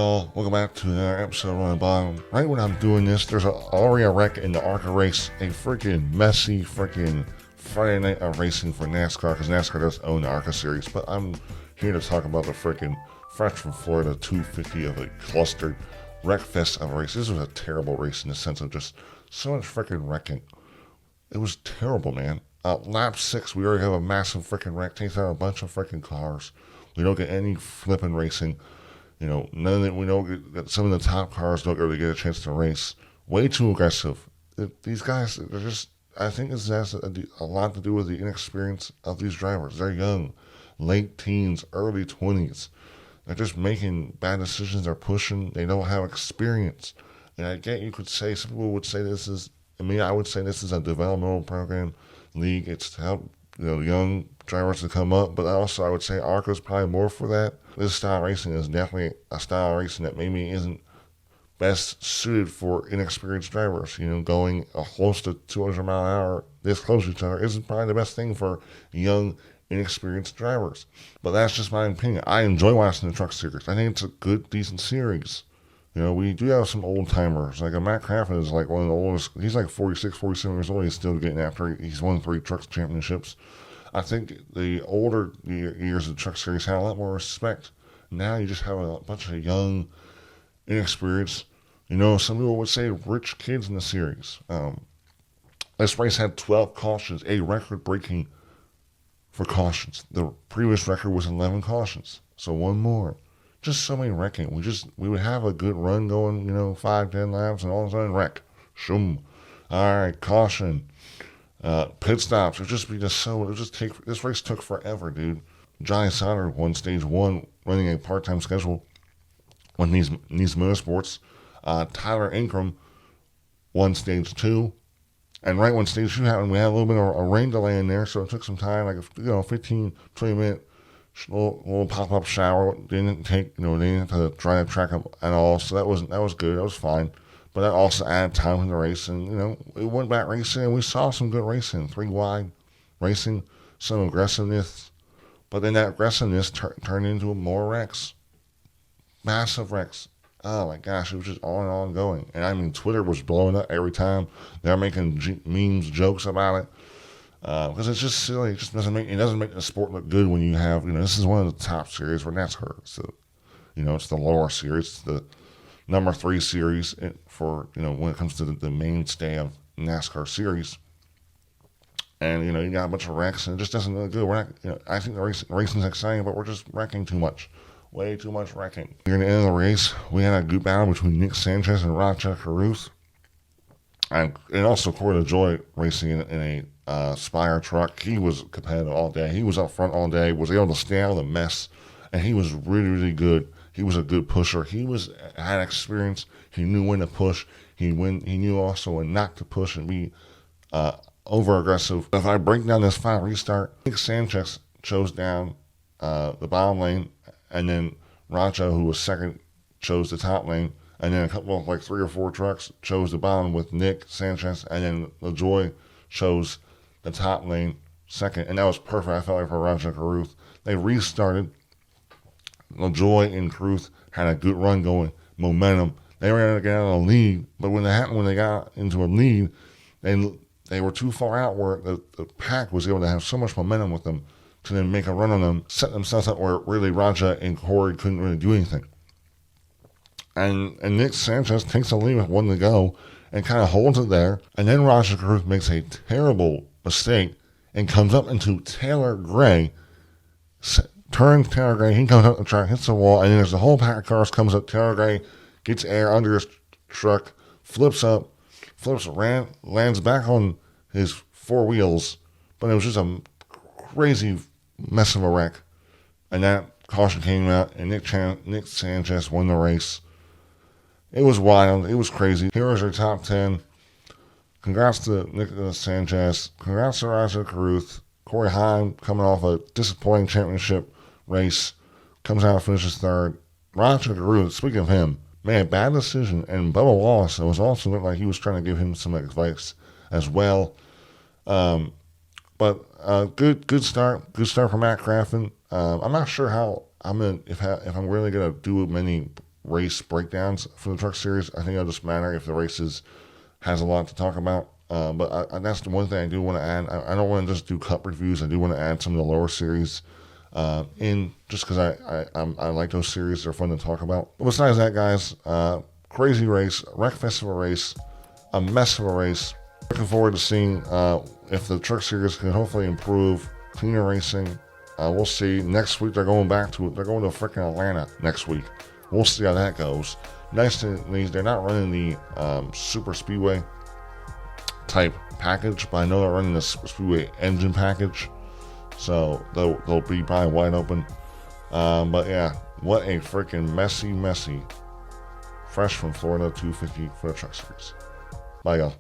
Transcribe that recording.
y'all? Welcome back to another episode of Running Bottom. Right when I'm doing this, there's already a wreck in the ARCA race. A freaking messy freaking Friday night of racing for NASCAR, because NASCAR does own the ARCA series. But I'm here to talk about the freaking fresh from Florida 250 of a clustered Wreckfest of a race. This was a terrible race in the sense of just so much freaking wrecking. It was terrible, man. Lap 6, we already have a massive freaking wreck. Takes out a bunch of freaking cars. We don't get any flipping racing. You know, none of it. We don't get some of the top cars don't really get a chance to race. Way too aggressive. These guys, they're just. I think this has a lot to do with the inexperience of these drivers. They're young, late teens, early 20s. They're just making bad decisions. They're pushing. They don't have experience. And I get you could say some people would say this is. I would say this is a developmental program league. It's to help young drivers to come up, but also I would say ARCA is probably more for that. This style of racing is definitely a style of racing that maybe isn't best suited for inexperienced drivers. Going close to 200 mile an hour, this close to each other, isn't probably the best thing for young, inexperienced drivers. But that's just my opinion. I enjoy watching the truck series. I think it's a good, decent series. We do have some old timers. Like Matt Craft is like one of the oldest. He's like 46, 47 years old. He's still getting after. He's won 3 truck championships. I think the older years of the truck series had a lot more respect. Now you just have a bunch of young, inexperienced, some people would say rich kids in the series. This race had 12 cautions, a record breaking for cautions. The previous record was 11 cautions, so one more. Just so many wrecking. We would have a good run going, 5, 10 laps, and all of a sudden wreck. Shoom. All right, caution. Pit stops. It would just take. This race took forever, dude. Johnny Sauter won stage 1, running a part-time schedule on these motorsports. Tyler Ingram won stage 2, and right when stage 2 happened, we had a little bit of a rain delay in there, so it took some time, like 15, 20 minute little pop-up shower. Didn't take, they didn't have to dry the track up at all, so that was good. That was fine. But that also added time to the race, and we went back racing, and we saw some good racing, 3 wide racing, some aggressiveness. But then that aggressiveness turned into more wrecks, massive wrecks. Oh my gosh, it was just on and on going. And I mean, Twitter was blowing up every time. They're making memes, jokes about it. Because it's just silly. It just doesn't make the sport look good when you have, this is one of the top series for NASCAR. So, it's the lower series, it's the number 3 series for, when it comes to the mainstay of NASCAR series. And, you got a bunch of wrecks, and it just doesn't look good. We're not, I think the racing's exciting, but we're just wrecking too much. Way too much wrecking. Near the end of the race, we had a good battle between Nick Sanchez and Roger Caruth. And also Corey LaJoie racing in a Spire truck. He was competitive all day. He was up front all day, was able to stay out of the mess, and he was really, really good. He was a good pusher. He had experience. He knew when to push. He knew also when not to push and be over aggressive. If I break down this final restart, Nick Sanchez chose down the bottom lane, and then Raja, who was second, chose the top lane. And then a couple of 3 or 4 trucks chose the bottom with Nick Sanchez, and then LaJoie chose the top lane second. And that was perfect, I felt like, for Roger Caruth. They restarted. LaJoie and Caruth had a good run going, momentum. They were able to get out of the lead, but when they got into a lead, they were too far out where the pack was able to have so much momentum with them to then make a run on them, set themselves up where really Raja and Corey couldn't really do anything. And Nick Sanchez takes the lead with 1 to go and kind of holds it there. And then Roger Caruth makes a terrible mistake and comes up into Taylor Gray. Turns Taylor Gray. He comes up the track, hits the wall, and then there's the whole pack of cars comes up. Taylor Gray gets air under his truck, flips around, lands back on his 4 wheels. But it was just a crazy mess of a wreck. And that caution came out, and Nick Sanchez won the race. It was wild. It was crazy. Here was our top 10. Congrats to Nick Sanchez. Congrats to Roger Caruth. Corey Heim, coming off a disappointing championship race, comes out and finishes 3rd. Roger Caruth, speaking of him, made a bad decision. And Bubba Wallace, it was also looked like he was trying to give him some advice as well. But good start. Good start for Matt Crafton. I'm not sure how if I'm really gonna do many race breakdowns for the truck series. I think it'll just matter if the races has a lot to talk about. But that's the one thing I do want to add. I don't want to just do cup reviews. I do want to add some of the lower series in, just because I like those series. They're fun to talk about. But besides that, guys, crazy race, Wreckfest of a race, a mess of a race. Looking forward to seeing if the truck series can hopefully improve, cleaner racing. We'll see. Next week they're going to freaking Atlanta next week. We'll see how that goes. Nice thing, they're not running the super speedway type package, but I know they're running the speedway engine package, so they'll be probably wide open. But yeah, what a freaking messy fresh from Florida 250 for the truck series. Bye, y'all.